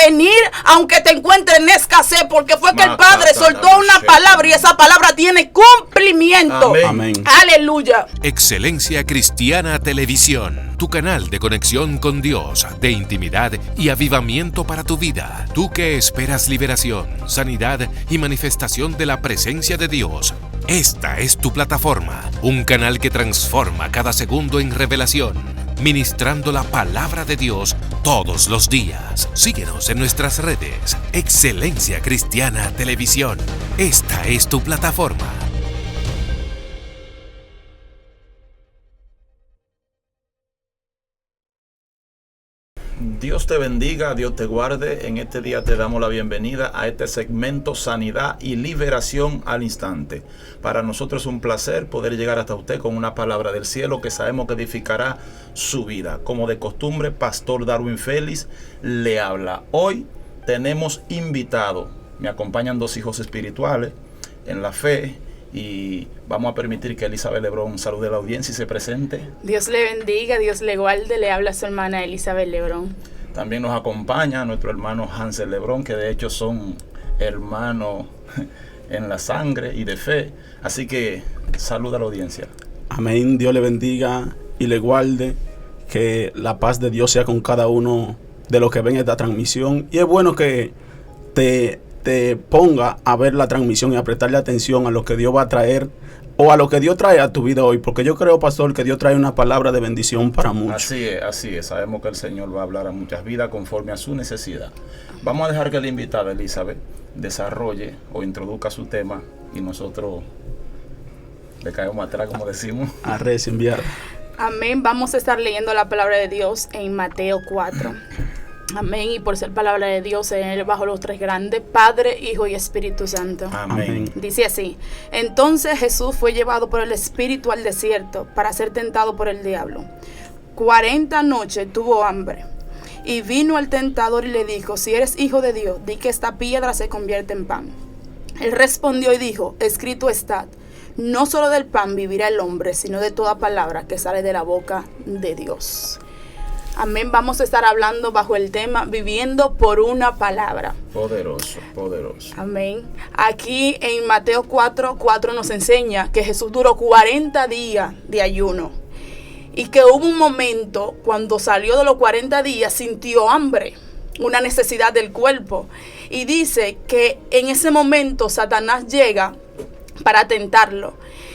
venir aunque te encuentres en escasez, porque fue que el Padre soltó una palabra y esa palabra tiene cumplimiento. Amén. Aleluya. Excelencia Cristiana Televisión, tu canal de conexión con Dios, de intimidad y avivamiento para tu vida. Tú que esperas liberación, sanidad y manifestación de la presencia de Dios. Esta es tu plataforma, un canal que transforma cada segundo en revelación, ministrando la palabra de Dios todos los días. Síguenos en nuestras redes. Excelencia Cristiana Televisión. Esta es tu plataforma. Dios te bendiga, Dios te guarde. En este día te damos la bienvenida a este segmento Sanidad y Liberación al Instante. Para nosotros es un placer poder llegar hasta usted con una palabra del cielo que sabemos que edificará su vida. Como de costumbre, Pastor Darwin Félix le habla. Hoy tenemos invitado, me acompañan dos hijos espirituales en la fe, y vamos a permitir que Elizabeth Lebrón salude a la audiencia y se presente. Dios le bendiga, Dios le guarde. Le habla su hermana Elizabeth Lebrón. También nos acompaña nuestro hermano Hansel Lebrón, que de hecho son hermanos en la sangre y de fe. Así que saluda a la audiencia. Amén. Dios le bendiga y le guarde. Que la paz de Dios sea con cada uno de los que ven esta transmisión. Y es bueno que te ponga a ver la transmisión y a prestarle atención a lo que Dios va a traer o a lo que Dios trae a tu vida hoy, porque yo creo, pastor, que Dios trae una palabra de bendición para muchos. Así es, sabemos que el Señor va a hablar a muchas vidas conforme a su necesidad. Vamos a dejar que la invitada Elizabeth desarrolle o introduzca su tema y nosotros le caemos atrás, como decimos. Arre, enviar. Amén. Vamos a estar leyendo la palabra de Dios en Mateo 4. Amén. Y por ser palabra de Dios, en él bajo los tres grandes, Padre, Hijo y Espíritu Santo. Amén. Dice así: entonces Jesús fue llevado por el Espíritu al desierto para ser tentado por el diablo. 40 noches tuvo hambre. Y vino al tentador y le dijo: si eres hijo de Dios, di que esta piedra se convierta en pan. Él respondió y dijo: escrito está, no solo del pan vivirá el hombre, sino de toda palabra que sale de la boca de Dios. Amén. Vamos a estar hablando bajo el tema viviendo por una palabra. Poderoso. Amén. Aquí en Mateo 4:4 nos enseña que Jesús duró 40 días de ayuno. Y que hubo un momento cuando salió de los 40 días, sintió hambre, una necesidad del cuerpo. Y dice que en ese momento Satanás llega para tentarlo.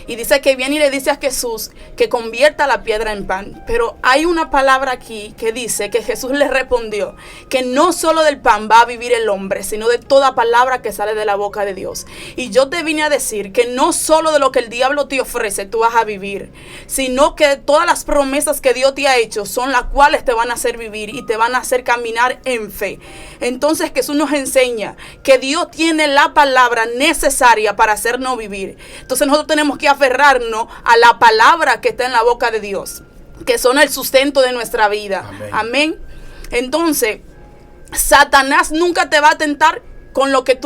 Y dice que viene y le dice a Jesús que convierta la piedra en pan. Pero hay una palabra aquí que dice que Jesús le respondió que no solo del pan va a vivir el hombre, sino de toda palabra que sale de la boca de Dios. Y yo te vine a decir que no solo de lo que el diablo te ofrece tú vas a vivir, sino que todas las promesas que Dios te ha hecho son las cuales te van a hacer vivir y te van a hacer caminar en fe. Entonces Jesús nos enseña que Dios tiene la palabra necesaria para hacernos vivir. Entonces nosotros tenemos que aferrarnos a la palabra que está en la boca de Dios, que son el sustento de nuestra vida. Amén. Entonces, Satanás nunca te va a tentar con lo que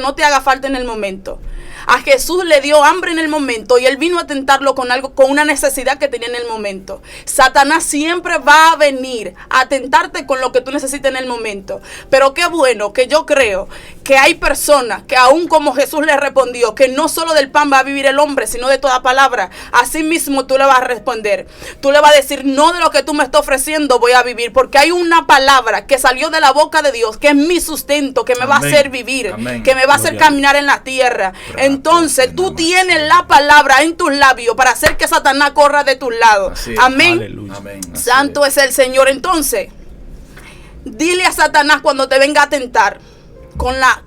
no te haga falta en el momento. A Jesús le dio hambre en el momento y él vino a tentarlo con algo, con una necesidad que tenía en el momento. Satanás siempre va a venir a tentarte con lo que tú necesitas en el momento. Pero qué bueno que yo creo que hay personas que aún como Jesús le respondió que no solo del pan va a vivir el hombre, sino de toda palabra, así mismo tú le vas a responder. Tú le vas a decir: no de lo que tú me estás ofreciendo voy a vivir, porque hay una palabra que salió de la boca de Dios, que es mi sustento, que me va a hacer vivir, que me va a hacer caminar en la tierra. Entonces tú tienes la palabra en tus labios para hacer que Satanás corra de tus lados. Amén. Santo es el Señor. Entonces, dile a Satanás cuando te venga a tentar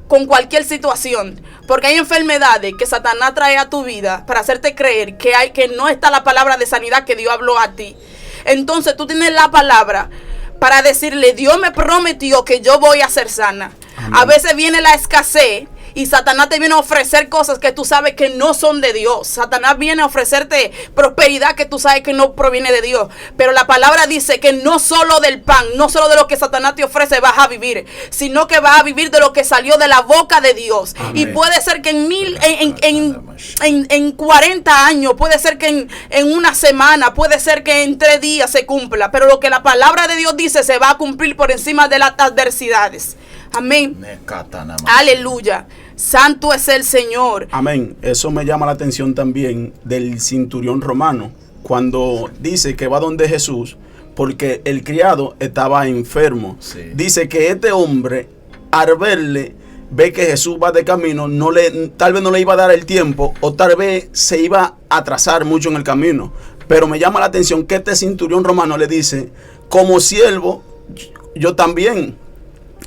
con cualquier situación, porque hay enfermedades que Satanás trae a tu vida para hacerte creer que no está la palabra de sanidad que Dios habló a ti. Entonces tú tienes la palabra para decirle: Dios me prometió que yo voy a ser sana. Amén. A veces viene la escasez Y Satanás te viene a ofrecer cosas que tú sabes que no son de Dios. Satanás viene a ofrecerte prosperidad que tú sabes que no proviene de Dios. Pero la palabra dice que no solo del pan, no solo de lo que Satanás te ofrece vas a vivir, sino que vas a vivir de lo que salió de la boca de Dios. Amén. Y puede ser que en 40 años, puede ser que en una semana, puede ser que en 3 días se cumpla. Pero lo que la palabra de Dios dice se va a cumplir por encima de las adversidades. Amén. Aleluya. Santo es el Señor. Amén. Eso me llama la atención también del centurión romano, cuando dice que va donde Jesús porque el criado estaba enfermo. Sí. Dice que este hombre, al verle, ve que Jesús va de camino, tal vez no le iba a dar el tiempo, o tal vez se iba a atrasar mucho en el camino. Pero me llama la atención que este centurión romano le dice: como siervo, yo también.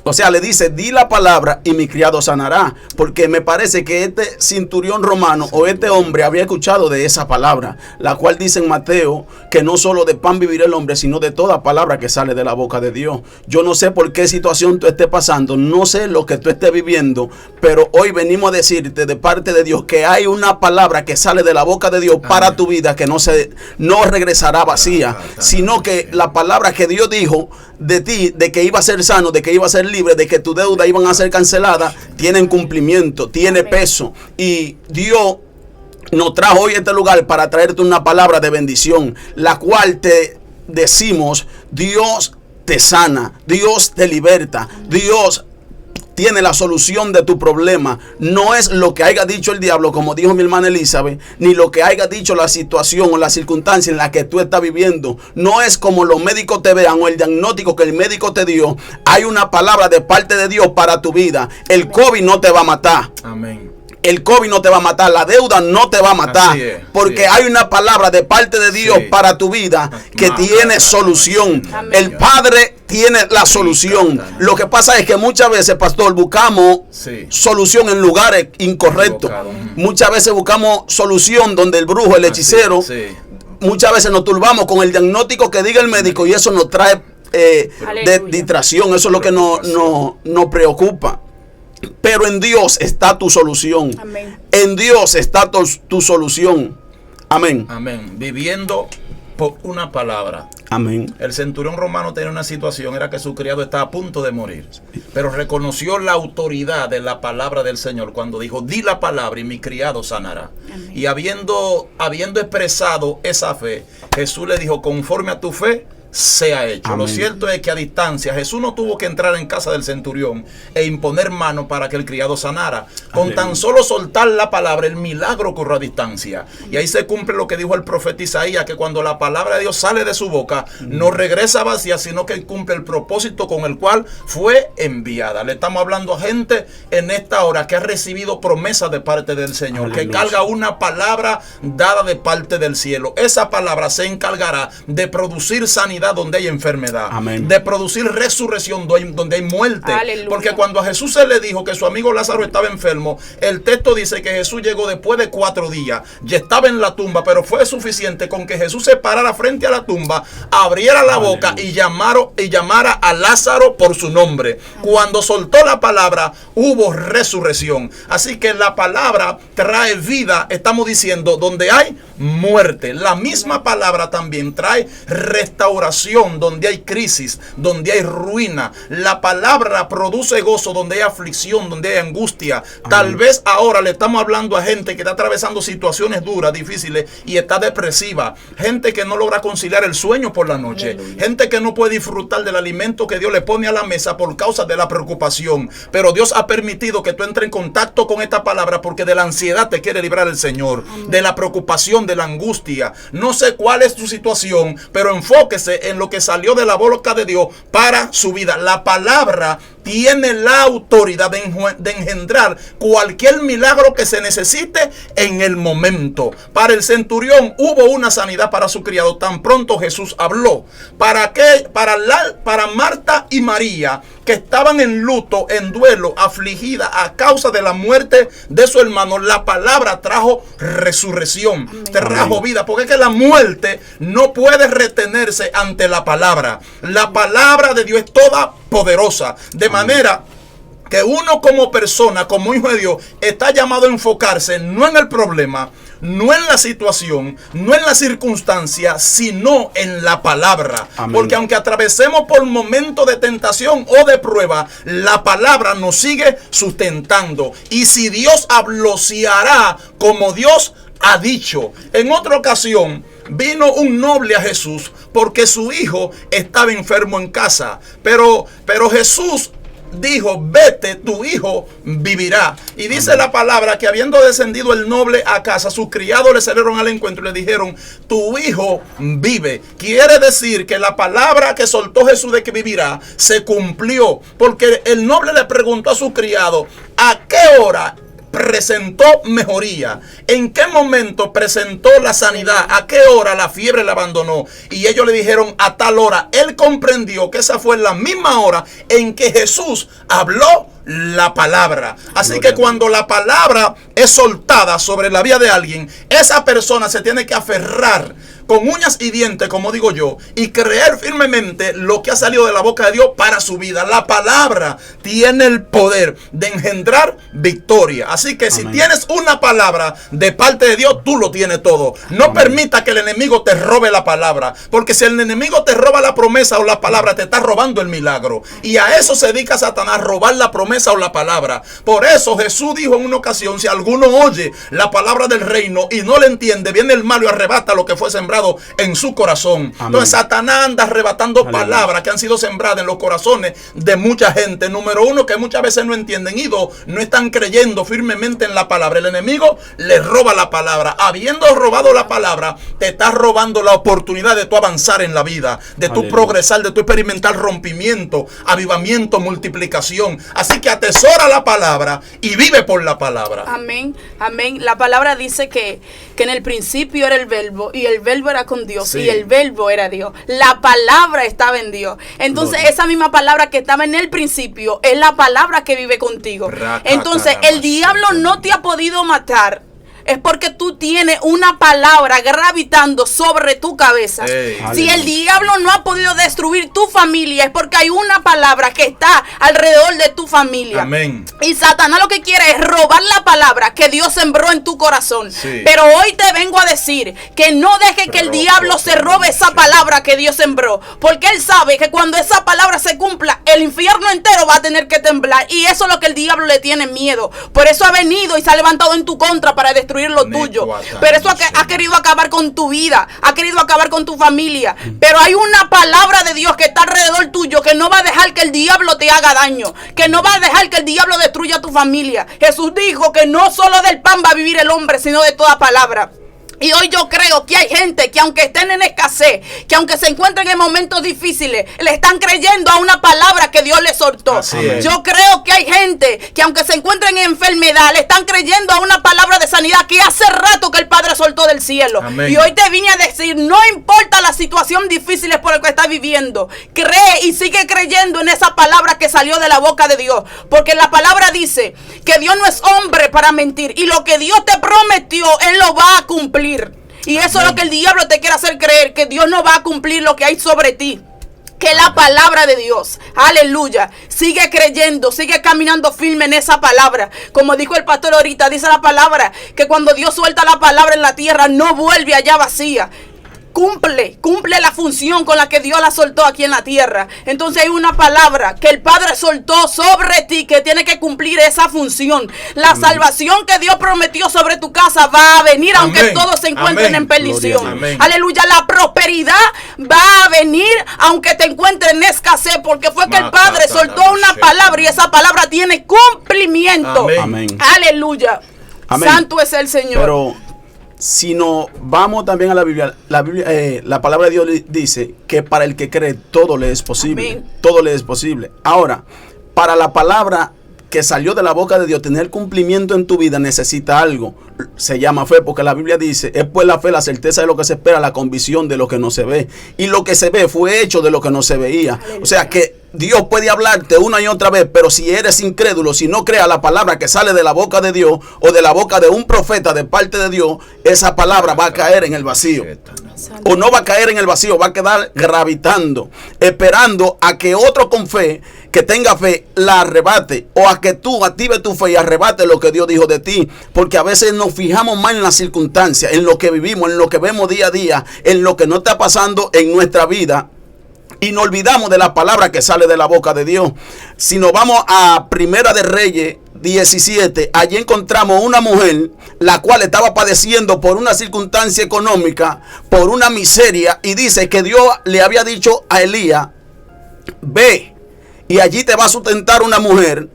O sea, le dice: di la palabra y mi criado sanará. Porque me parece que este centurión romano o este hombre había escuchado de esa palabra, la cual dice en Mateo que no solo de pan vivirá el hombre, sino de toda palabra que sale de la boca de Dios. Yo no sé por qué situación tú estés pasando, no sé lo que tú estés viviendo, pero hoy venimos a decirte de parte de Dios que hay una palabra que sale de la boca de Dios para tu vida, que no regresará vacía, sino que la palabra que Dios dijo de ti, de que iba a ser sano, de que iba a ser libre, de que tu deuda iban a ser canceladas, tienen cumplimiento, tiene peso. Y Dios nos trajo hoy a este lugar para traerte una palabra de bendición, la cual te decimos: Dios te sana, Dios te liberta, Dios tiene la solución de tu problema. No es lo que haya dicho el diablo, como dijo mi hermana Elizabeth, ni lo que haya dicho la situación o la circunstancia en la que tú estás viviendo. No es como los médicos te vean o el diagnóstico que el médico te dio. Hay una palabra de parte de Dios para tu vida. El COVID no te va a matar. Amén. El COVID no te va a matar, la deuda no te va a matar, porque hay una palabra de parte de Dios para tu vida que tiene solución. El Padre tiene la solución. Lo que pasa es que muchas veces, pastor, buscamos solución en lugares incorrectos. Muchas veces buscamos solución donde el brujo, el hechicero, muchas veces nos turbamos con el diagnóstico que diga el médico y eso nos trae distracción. Eso es lo que nos preocupa. Pero en Dios está tu solución. Amén. En Dios está tu solución. Amén. Amén. Viviendo por una palabra. Amén. El centurión romano tenía una situación, era que su criado estaba a punto de morir, pero reconoció la autoridad de la palabra del Señor cuando dijo: di la palabra y mi criado sanará. Amén. Y habiendo expresado esa fe, Jesús le dijo: conforme a tu fe sea hecho. Amén. Lo cierto es que a distancia Jesús no tuvo que entrar en casa del centurión e imponer mano para que el criado sanara. Con tan solo soltar la palabra, el milagro ocurrió a distancia. Y ahí se cumple lo que dijo el profeta Isaías, que cuando la palabra de Dios sale de su boca, no regresa vacía, sino que cumple el propósito con el cual fue enviada. Le estamos hablando a gente en esta hora que ha recibido promesas de parte del Señor, que carga una palabra dada de parte del cielo. Esa palabra se encargará de producir sanidad donde hay enfermedad. Amén. De producir resurrección donde hay muerte. Aleluya. Porque cuando a Jesús se le dijo que su amigo Lázaro estaba enfermo, el texto dice que Jesús llegó después de 4 días, ya estaba en la tumba, pero fue suficiente con que Jesús se parara frente a la tumba, abriera la boca y llamara a Lázaro por su nombre. Cuando soltó la palabra, hubo resurrección. Así que la palabra trae vida, estamos diciendo, donde hay muerte. La misma palabra también trae restauración donde hay crisis, donde hay ruina. La palabra produce gozo donde hay aflicción, donde hay angustia. Amén. Tal vez ahora le estamos hablando a gente que está atravesando situaciones duras, difíciles y está depresiva. Gente que no logra conciliar el sueño por la noche. Aleluya. Gente que no puede disfrutar del alimento que Dios le pone a la mesa por causa de la preocupación. Pero Dios ha permitido que tú entres en contacto con esta palabra porque de la ansiedad te quiere librar el Señor. Amén. De la preocupación, de la angustia. No sé cuál es tu situación, pero enfóquese en lo que salió de la boca de Dios para su vida. La palabra tiene la autoridad de engendrar cualquier milagro que se necesite en el momento. Para el centurión hubo una sanidad para su criado tan pronto Jesús habló. ¿Para qué? Para Marta y María, que estaban en luto, en duelo, afligida a causa de la muerte de su hermano, la palabra trajo resurrección. Amén. Trajo vida, porque es que la muerte no puede retenerse ante la palabra. La palabra de Dios es toda poderosa, de manera que uno como persona, como hijo de Dios, está llamado a enfocarse no en el problema, no en la situación, no en la circunstancia, sino en la palabra. Amén. Porque aunque atravesemos por momentos de tentación o de prueba, la palabra nos sigue sustentando. Y si Dios habló, se hará como Dios ha dicho. En otra ocasión vino un noble a Jesús porque su hijo estaba enfermo en casa. Pero Jesús dijo: vete, tu hijo vivirá. Y dice la palabra que habiendo descendido el noble a casa, sus criados le salieron al encuentro y le dijeron: tu hijo vive. Quiere decir que la palabra que soltó Jesús de que vivirá se cumplió, porque el noble le preguntó a su criado: ¿a qué hora presentó mejoría? ¿En qué momento presentó la sanidad? ¿A qué hora la fiebre le abandonó? Y ellos le dijeron: a tal hora. Él comprendió que esa fue la misma hora en que Jesús habló la palabra. Así que cuando la palabra es soltada sobre la vida de alguien, esa persona se tiene que aferrar con uñas y dientes, como digo yo, y creer firmemente lo que ha salido de la boca de Dios para su vida. La palabra tiene el poder de engendrar victoria. Así que si tienes una palabra de parte de Dios, tú lo tienes todo. No permita que el enemigo te robe la palabra, porque si el enemigo te roba la promesa o la palabra, te está robando el milagro. Y a eso se dedica Satanás, robar la promesa o la palabra. Por eso Jesús dijo en una ocasión: si alguno oye la palabra del reino y no le entiende, viene el malo y arrebata lo que fue sembrado en su corazón. Amén. Entonces Satanás anda arrebatando palabras que han sido sembradas en los corazones de mucha gente. Número uno, que muchas veces no entienden, y dos, no están creyendo firmemente en la palabra. El enemigo le roba la palabra. Habiendo robado la palabra, te está robando la oportunidad de tu avanzar en la vida, de tu progresar, de tu experimentar rompimiento, avivamiento, multiplicación. Así que atesora la palabra y vive por la palabra. Amén, amén. La palabra dice que en el principio era el verbo, y el verbo era con Dios, sí, y el verbo era Dios. La palabra estaba en Dios. Entonces esa misma palabra que estaba en el principio es la palabra que vive contigo. Entonces el diablo no te ha podido matar. Es porque tú tienes una palabra gravitando sobre tu cabeza. Si el diablo no ha podido destruir tu familia, es porque hay una palabra que está alrededor de tu familia. Amén. Y Satanás lo que quiere es robar la palabra que Dios sembró en tu corazón. Sí. Pero hoy te vengo a decir que no deje que el diablo se robe esa palabra que Dios sembró, porque él sabe que cuando esa palabra se cumpla, el infierno entero va a tener que temblar. Y eso es lo que el diablo le tiene miedo. Por eso ha venido y se ha levantado en tu contra para destruir lo tuyo. Pero eso ha querido acabar con tu vida, ha querido acabar con tu familia. Pero hay una palabra de Dios que está alrededor tuyo, que no va a dejar que el diablo te haga daño, que no va a dejar que el diablo destruya tu familia. Jesús dijo que no solo del pan va a vivir el hombre, sino de toda palabra. Y hoy yo creo que hay gente que, aunque estén en escasez, que aunque se encuentren en momentos difíciles, le están creyendo a una palabra que Dios les soltó. Yo creo que hay gente que, aunque se encuentren en enfermedad, le están creyendo a una palabra de sanidad que hace rato que el Padre soltó del cielo. Amén. Y hoy te vine a decir: no importa la situación difícil por la que estás viviendo, cree y sigue creyendo en esa palabra que salió de la boca de Dios. Porque la palabra dice que Dios no es hombre para mentir, y lo que Dios te prometió, Él lo va a cumplir. Y eso es lo que el diablo te quiere hacer creer, que Dios no va a cumplir lo que hay sobre ti. Que la palabra de Dios, aleluya, sigue creyendo, sigue caminando firme en esa palabra. Como dijo el pastor ahorita, dice la palabra que cuando Dios suelta la palabra en la tierra, no vuelve allá vacía. Cumple la función con la que Dios la soltó aquí en la tierra. Entonces hay una palabra que el Padre soltó sobre ti que tiene que cumplir esa función. La salvación que Dios prometió sobre tu casa va a venir, aunque todos se encuentren en perdición. Aleluya, la prosperidad va a venir aunque te encuentres en escasez, porque fue que el Padre soltó una palabra y esa palabra tiene cumplimiento. Aleluya. Santo es el Señor. Pero si no vamos también a la Biblia, la palabra de Dios dice que para el que cree todo le es posible. Amén. Todo le es posible. Ahora, para la palabra que salió de la boca de Dios tener cumplimiento en tu vida, necesita algo. Se llama fe, porque la Biblia dice: es pues la fe, la certeza de lo que se espera, la convicción de lo que no se ve. Y lo que se ve fue hecho de lo que no se veía. Aleluya. O sea que Dios puede hablarte una y otra vez, pero si eres incrédulo, si no creas la palabra que sale de la boca de Dios o de la boca de un profeta de parte de Dios, esa palabra va a caer en el vacío. O no va a caer en el vacío, va a quedar gravitando, esperando a que otro con fe que tenga fe, la arrebate, o a que tú active tu fe y arrebate lo que Dios dijo de ti, porque a veces nos fijamos más en las circunstancias, en lo que vivimos, en lo que vemos día a día, en lo que no está pasando en nuestra vida, y nos olvidamos de la palabra que sale de la boca de Dios. Si nos vamos a Primera de Reyes 17, allí encontramos una mujer la cual estaba padeciendo por una circunstancia económica, por una miseria, y dice que Dios le había dicho a Elías: ve y allí te va a sustentar una mujer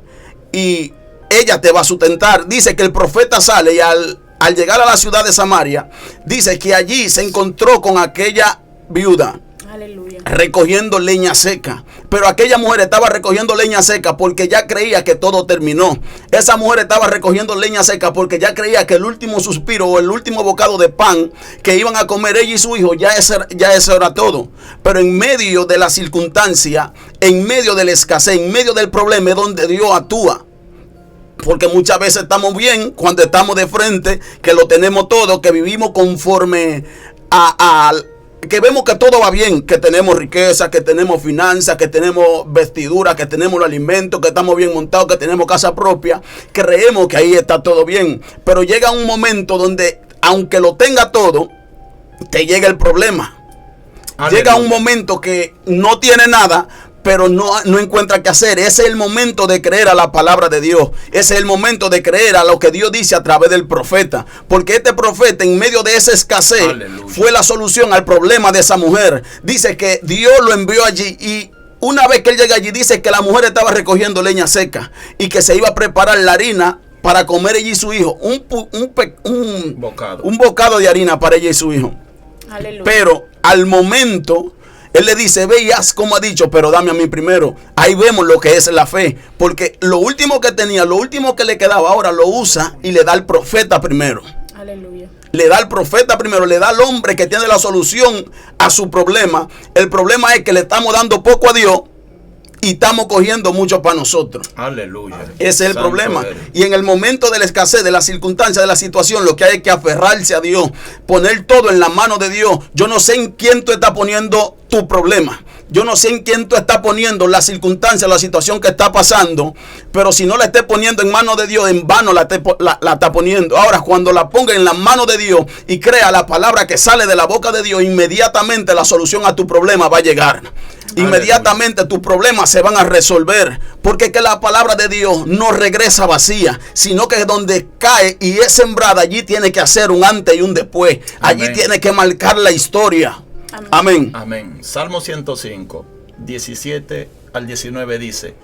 y ella te va a sustentar. Dice que el profeta sale y al llegar a la ciudad de Samaria, dice que allí se encontró con aquella viuda. Aleluya. Recogiendo leña seca. Pero aquella mujer estaba recogiendo leña seca porque ya creía que todo terminó. Esa mujer estaba recogiendo leña seca porque ya creía que el último suspiro o el último bocado de pan que iban a comer ella y su hijo, ya eso era todo. Pero en medio de la circunstancia, en medio de la escasez, en medio del problema, es donde Dios actúa. Porque muchas veces estamos bien cuando estamos de frente, que lo tenemos todo, que vivimos conforme que vemos que todo va bien, que tenemos riqueza, que tenemos finanzas, que tenemos vestiduras, que tenemos los alimentos, que estamos bien montados, que tenemos casa propia, creemos que ahí está todo bien. Pero llega un momento donde, aunque lo tenga todo, te llega el problema. Aleluya. Llega un momento que no tiene nada, pero no encuentra qué hacer. Ese es el momento de creer a la palabra de Dios. Ese es el momento de creer a lo que Dios dice a través del profeta. Porque este profeta, en medio de esa escasez, aleluya, fue la solución al problema de esa mujer. Dice que Dios lo envió allí, y una vez que él llega allí, dice que la mujer estaba recogiendo leña seca y que se iba a preparar la harina para comer ella y su hijo. Un bocado de harina para ella y su hijo. Aleluya. Pero al momento, él le dice: ve y haz como ha dicho, pero dame a mí primero. Ahí vemos lo que es la fe. Porque lo último que tenía, lo último que le quedaba, ahora lo usa y le da al profeta primero. Aleluya. Le da al profeta primero, le da al hombre que tiene la solución a su problema. El problema es que le estamos dando poco a Dios y estamos cogiendo mucho para nosotros. Aleluya. Ese es el problema. Y en el momento de la escasez, de la circunstancia, de la situación, lo que hay es que aferrarse a Dios, poner todo en la mano de Dios. Yo no sé en quién tú estás poniendo tu problema. Yo no sé en quién tú estás poniendo la circunstancia, la situación que está pasando, pero si no la estés poniendo en manos de Dios, en vano la está poniendo. Ahora, cuando la ponga en las manos de Dios y crea la palabra que sale de la boca de Dios, inmediatamente la solución a tu problema va a llegar. Inmediatamente tus problemas se van a resolver, porque que la palabra de Dios no regresa vacía, sino que es donde cae y es sembrada, allí tiene que hacer un antes y un después. Allí tiene que marcar la historia. Amén. Amén. Salmo 105, 17 al 19 dice: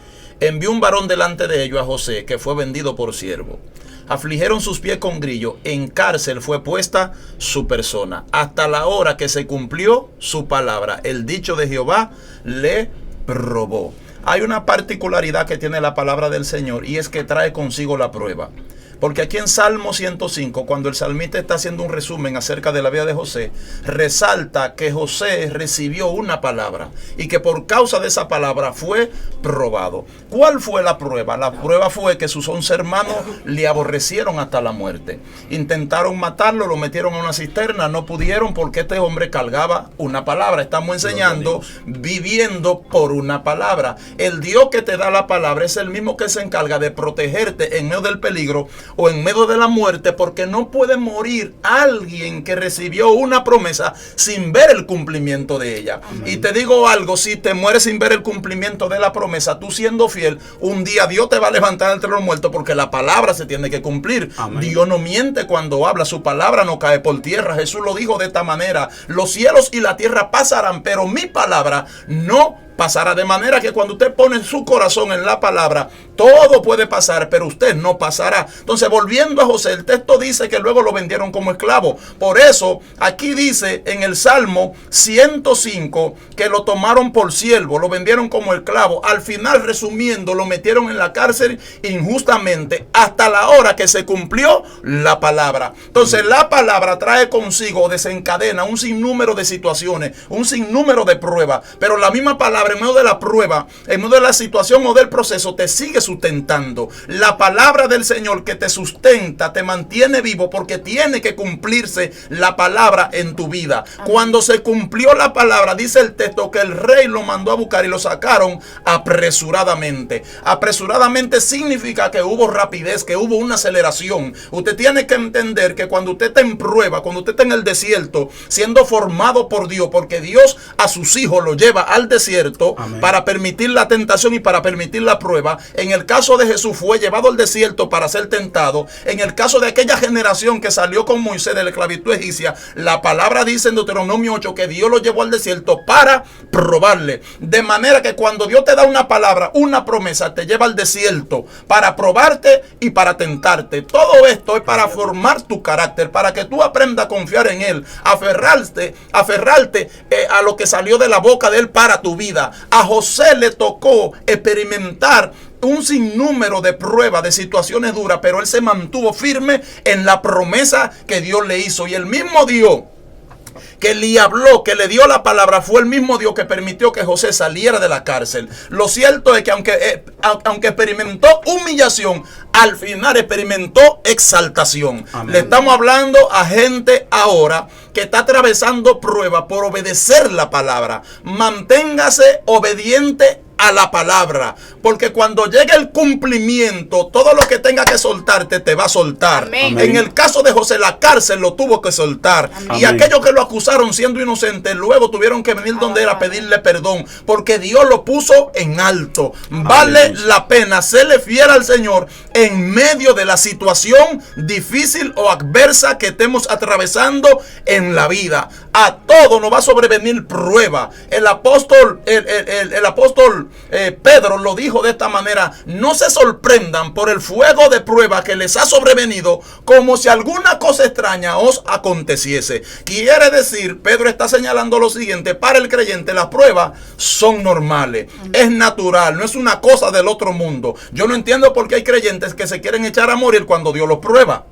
envió un varón delante de ellos a José, que fue vendido por siervo. Afligieron sus pies con grillo, en cárcel fue puesta su persona, hasta la hora que se cumplió su palabra. El dicho de Jehová le probó. Hay una particularidad que tiene la palabra del Señor, y es que trae consigo la prueba. Porque aquí en Salmo 105, cuando el salmista está haciendo un resumen acerca de la vida de José, resalta que José recibió una palabra y que por causa de esa palabra fue probado. ¿Cuál fue la prueba? La prueba fue que sus 11 hermanos le aborrecieron hasta la muerte. Intentaron matarlo, lo metieron en una cisterna, no pudieron porque este hombre cargaba una palabra. Estamos enseñando, viviendo por una palabra. El Dios que te da la palabra es el mismo que se encarga de protegerte en medio del peligro o en medio de la muerte, porque no puede morir alguien que recibió una promesa sin ver el cumplimiento de ella. Amén. Y te digo algo: si te mueres sin ver el cumplimiento de la promesa, tú siendo fiel, un día Dios te va a levantar entre los muertos, porque la palabra se tiene que cumplir. Amén. Dios no miente cuando habla, su palabra no cae por tierra. Jesús lo dijo de esta manera: los cielos y la tierra pasarán, pero mi palabra no pasará. De manera que cuando usted pone su corazón en la palabra, todo puede pasar, pero usted no pasará. Entonces, volviendo a José, el texto dice que luego lo vendieron como esclavo. Por eso, aquí dice en el Salmo 105 que lo tomaron por siervo, lo vendieron como esclavo. Al final, resumiendo, lo metieron en la cárcel injustamente hasta la hora que se cumplió la palabra. Entonces, la palabra trae consigo, desencadena un sinnúmero de situaciones, un sinnúmero de pruebas, pero la misma palabra palabra en medio de la prueba, en medio de la situación o del proceso, te sigue sustentando. La palabra del Señor que te sustenta, te mantiene vivo, porque tiene que cumplirse la palabra en tu vida. Amén. Cuando se cumplió la palabra, dice el texto que el rey lo mandó a buscar y lo sacaron apresuradamente. Apresuradamente significa que hubo rapidez, que hubo una aceleración. Usted tiene que entender que cuando usted está en prueba, cuando usted está en el desierto, siendo formado por Dios, porque Dios a sus hijos lo lleva al desierto. Amén. Para permitir la tentación y para permitir la prueba. En el caso de Jesús fue llevado al desierto para ser tentado. En el caso de aquella generación que salió con Moisés de la esclavitud egipcia, la palabra dice en Deuteronomio 8 que Dios lo llevó al desierto para probarle. De manera que cuando Dios te da una palabra, una promesa, te lleva al desierto para probarte y para tentarte. Todo esto es para formar tu carácter, para que tú aprendas a confiar en Él, aferrarte a lo que salió de la boca de Él para tu vida. A José le tocó experimentar un sinnúmero de pruebas, de situaciones duras, pero él se mantuvo firme en la promesa que Dios le hizo. Y el mismo Dios que le habló, que le dio la palabra, fue el mismo Dios que permitió que José saliera de la cárcel. Lo cierto es que aunque experimentó humillación, al final experimentó exaltación. Amén. Le estamos hablando a gente ahora que está atravesando pruebas por obedecer la palabra. Manténgase obediente a la palabra, porque cuando llegue el cumplimiento, todo lo que tenga que soltarte te va a soltar. Amén. En el caso de José, la cárcel lo tuvo que soltar. Amén. Y aquellos que lo acusaron siendo inocentes, luego tuvieron que venir donde era a pedirle perdón, porque Dios lo puso en alto. Vale Amén. La pena serle fiel al Señor en medio de la situación difícil o adversa que estemos atravesando en la vida. A todo nos va a sobrevenir prueba. El apóstol Pedro lo dijo de esta manera: no se sorprendan por el fuego de prueba que les ha sobrevenido, como si alguna cosa extraña os aconteciese. Quiere decir, Pedro está señalando lo siguiente: para el creyente las pruebas son normales, es natural, no es una cosa del otro mundo. Yo no entiendo por qué hay creyentes que se quieren echar a morir cuando Dios los prueba.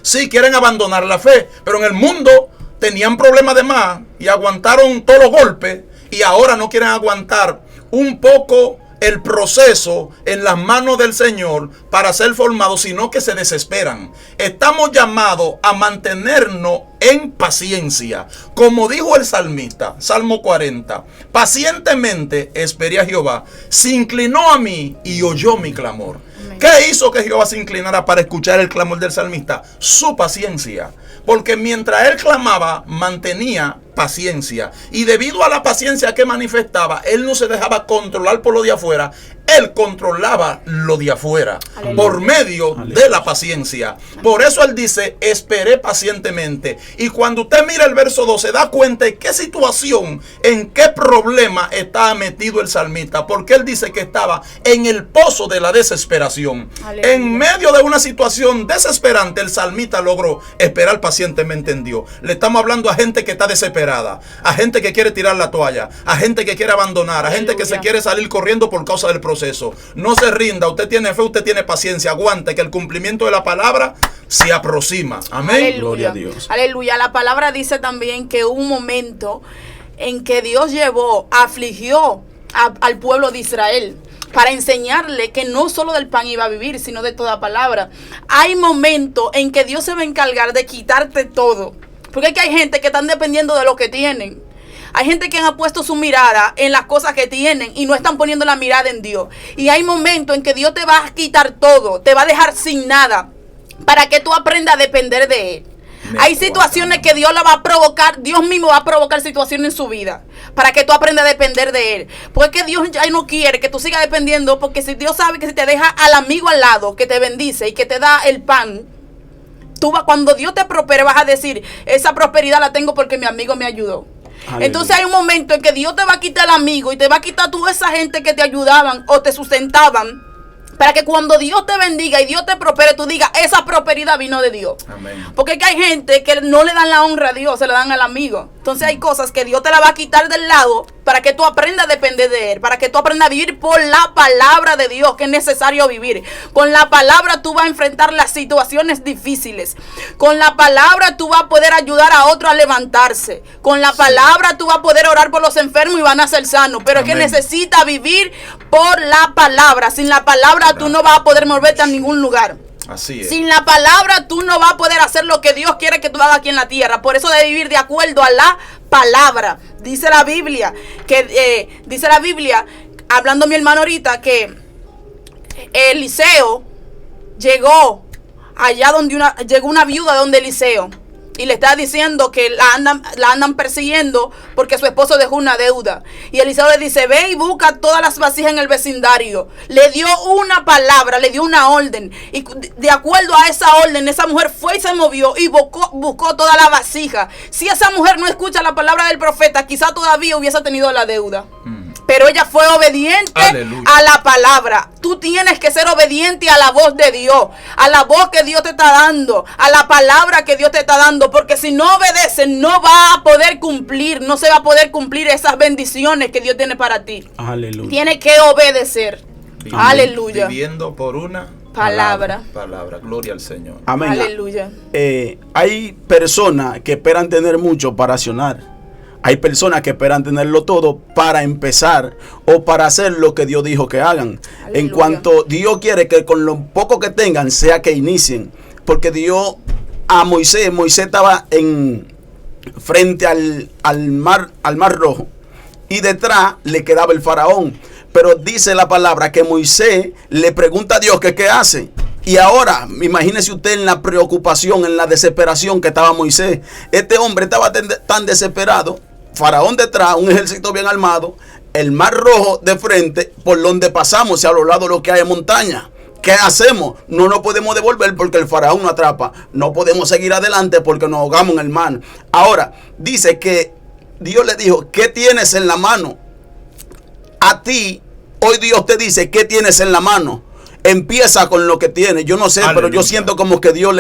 Sí, quieren abandonar la fe, pero en el mundo tenían problemas de más y aguantaron todos los golpes, y ahora no quieren aguantar un poco el proceso en las manos del Señor para ser formados, sino que se desesperan. Estamos llamados a mantenernos en paciencia. Como dijo el salmista, Salmo 40, pacientemente esperé a Jehová, se inclinó a mí y oyó mi clamor. ¿Qué hizo que Jehová se inclinara para escuchar el clamor del salmista? Su paciencia. Porque mientras él clamaba, mantenía paciencia. Y debido a la paciencia que manifestaba, él no se dejaba controlar por lo de afuera. Él controlaba lo de afuera. Aleluya. Por medio Aleluya. De la paciencia. Por eso él dice: esperé pacientemente. Y cuando usted mira el verso 2, se da cuenta de qué situación, en qué problema estaba metido el salmista. Porque él dice que estaba en el pozo de la desesperación. Aleluya. En medio de una situación desesperante, el salmista logró esperar pacientemente en Dios. Le estamos hablando a gente que está desesperada, a gente que quiere tirar la toalla, a gente que quiere abandonar, a Aleluya. Gente que se quiere salir corriendo por causa del proceso. No se rinda, usted tiene fe, usted tiene paciencia, aguante que el cumplimiento de la palabra se aproxima. Amén. Aleluya. Gloria a Dios. Aleluya. La palabra dice también que hubo un momento en que Dios afligió al pueblo de Israel para enseñarle que no solo del pan iba a vivir, sino de toda palabra. Hay momentos en que Dios se va a encargar de quitarte todo, porque es que hay gente que están dependiendo de lo que tienen. Hay gente que han puesto su mirada en las cosas que tienen y no están poniendo la mirada en Dios. Y hay momentos en que Dios te va a quitar todo, te va a dejar sin nada, para que tú aprendas a depender de Él. Hay situaciones que Dios la va a provocar, Dios mismo va a provocar situaciones en su vida, para que tú aprendas a depender de Él. Porque Dios ya no quiere que tú sigas dependiendo, porque si Dios sabe que si te deja al amigo al lado, que te bendice y que te da el pan, cuando Dios te prospere vas a decir: esa prosperidad la tengo porque mi amigo me ayudó. Aleluya. Entonces hay un momento en que Dios te va a quitar el amigo y te va a quitar toda esa gente que te ayudaban o te sustentaban, para que cuando Dios te bendiga y Dios te prospere, tú digas: esa prosperidad vino de Dios. Amén. Porque es que hay gente que no le dan la honra a Dios, se le dan al amigo. Entonces hay cosas que Dios te la va a quitar del lado para que tú aprendas a depender de Él, para que tú aprendas a vivir por la palabra de Dios, que es necesario vivir. Con la palabra tú vas a enfrentar las situaciones difíciles. Con la palabra tú vas a poder ayudar a otro a levantarse. Con la palabra tú vas a poder orar por los enfermos y van a ser sanos. Pero es que necesitas vivir por la palabra. Sin la palabra tú no vas a poder moverte a ningún lugar. Así es. Sin la palabra tú no vas a poder hacer lo que Dios quiere que tú hagas aquí en la tierra. Por eso de vivir de acuerdo a la palabra. Dice la Biblia, hablando mi hermano ahorita, que Eliseo llegó allá donde llegó una viuda donde Eliseo. Y le está diciendo que la andan persiguiendo porque su esposo dejó una deuda. Y Eliseo le dice, ve y busca todas las vasijas en el vecindario. Le dio una palabra, le dio una orden. Y de acuerdo a esa orden, esa mujer fue y se movió y buscó toda la vasija. Si esa mujer no escucha la palabra del profeta, quizá todavía hubiese tenido la deuda. Pero ella fue obediente a la palabra. Tú tienes que ser obediente a la voz de Dios, a la voz que Dios te está dando, a la palabra que Dios te está dando. Porque si no obedeces, no va a poder cumplir, no se va a poder cumplir esas bendiciones que Dios tiene para ti. Aleluya. Tienes que obedecer. Aleluya. Viviendo por una palabra. Gloria al Señor. Amén. Aleluya. Hay personas que esperan tener mucho para accionar. Hay personas que esperan tenerlo todo para empezar o para hacer lo que Dios dijo que hagan. Aleluya. En cuanto Dios quiere que con lo poco que tengan sea que inicien. Porque Dios a Moisés estaba frente al mar Rojo y detrás le quedaba el faraón. Pero dice la palabra que Moisés le pregunta a Dios que qué hace. Y ahora, imagínese usted en la preocupación, en la desesperación que estaba Moisés. Este hombre estaba tan desesperado. Faraón detrás, un ejército bien armado, el mar Rojo de frente, por donde pasamos y a los lados lo que hay es montaña. ¿Qué hacemos? No nos podemos devolver porque el faraón nos atrapa. No podemos seguir adelante porque nos ahogamos en el mar. Ahora, dice que Dios le dijo, ¿qué tienes en la mano? A ti, hoy Dios te dice, ¿qué tienes en la mano? Empieza con lo que tienes. Yo no sé, aleluya, pero yo siento como que Dios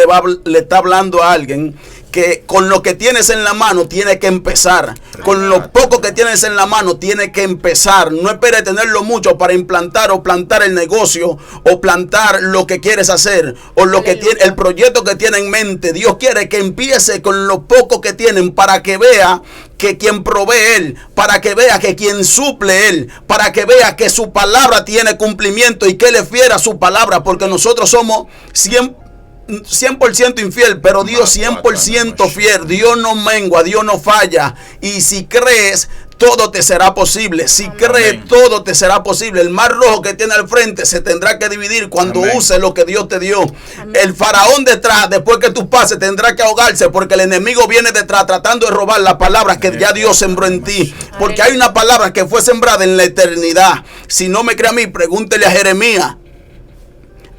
le está hablando a alguien que con lo que tienes en la mano tiene que empezar. Con lo poco que tienes en la mano tiene que empezar. No esperes tenerlo mucho para implantar o plantar el negocio o plantar lo que quieres hacer o lo que tiene, el proyecto que tiene en mente. Dios quiere que empiece con lo poco que tienen para que vea que quien provee Él, para que vea que quien suple Él, para que vea que su palabra tiene cumplimiento y que Él es fiel a su palabra, porque nosotros somos 100% infiel, pero Dios 100% fiel. Dios no mengua, Dios no falla. Y si crees, todo te será posible. Si crees, todo te será posible. El mar Rojo que tiene al frente se tendrá que dividir cuando uses lo que Dios te dio. El faraón detrás, después que tú pases, tendrá que ahogarse porque el enemigo viene detrás tratando de robar la palabra que ya Dios sembró en ti. Porque hay una palabra que fue sembrada en la eternidad. Si no me cree a mí, pregúntele a Jeremías.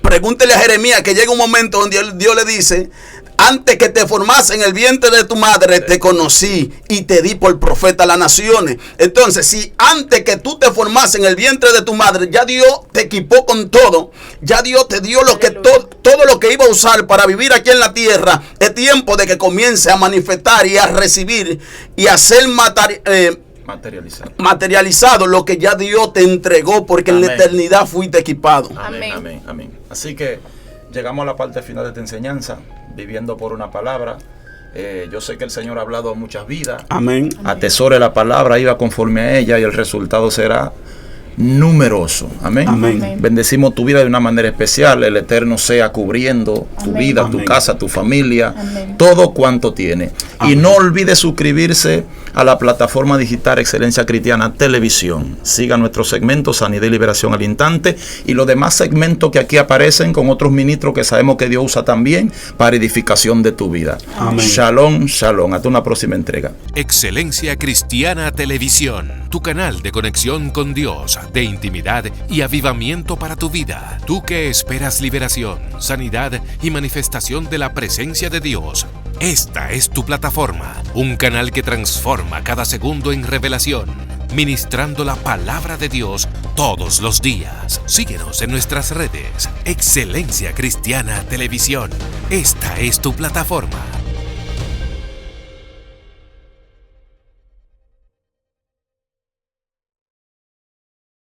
Pregúntele a Jeremías que llega un momento donde Dios le dice, antes que te formase en el vientre de tu madre te conocí y te di por profeta a las naciones. Entonces, si antes que tú te formases en el vientre de tu madre ya Dios te equipó con todo, ya Dios te dio lo que todo lo que iba a usar para vivir aquí en la tierra, es tiempo de que comience a manifestar y a recibir y a ser materializado lo que ya Dios te entregó, porque en la eternidad fuiste equipado. Amén. Así que llegamos a la parte final de esta enseñanza, viviendo por una palabra. Yo sé que el Señor ha hablado a muchas vidas. Amén. Atesore la palabra, iba conforme a ella y el resultado será numeroso. Amén. Bendecimos tu vida de una manera especial. El Eterno sea cubriendo tu vida, tu casa, tu familia, todo cuanto tiene. Y no olvide suscribirse a la plataforma digital Excelencia Cristiana Televisión. Siga nuestro segmento Sanidad y Liberación al Instante y los demás segmentos que aquí aparecen con otros ministros que sabemos que Dios usa también para edificación de tu vida. Amén. Shalom, shalom. Hasta una próxima entrega. Excelencia Cristiana Televisión, tu canal de conexión con Dios, de intimidad y avivamiento para tu vida. Tú que esperas liberación, sanidad y manifestación de la presencia de Dios. Esta es tu plataforma, un canal que transforma cada segundo en revelación, ministrando la palabra de Dios todos los días. Síguenos en nuestras redes. Excelencia Cristiana Televisión. Esta es tu plataforma.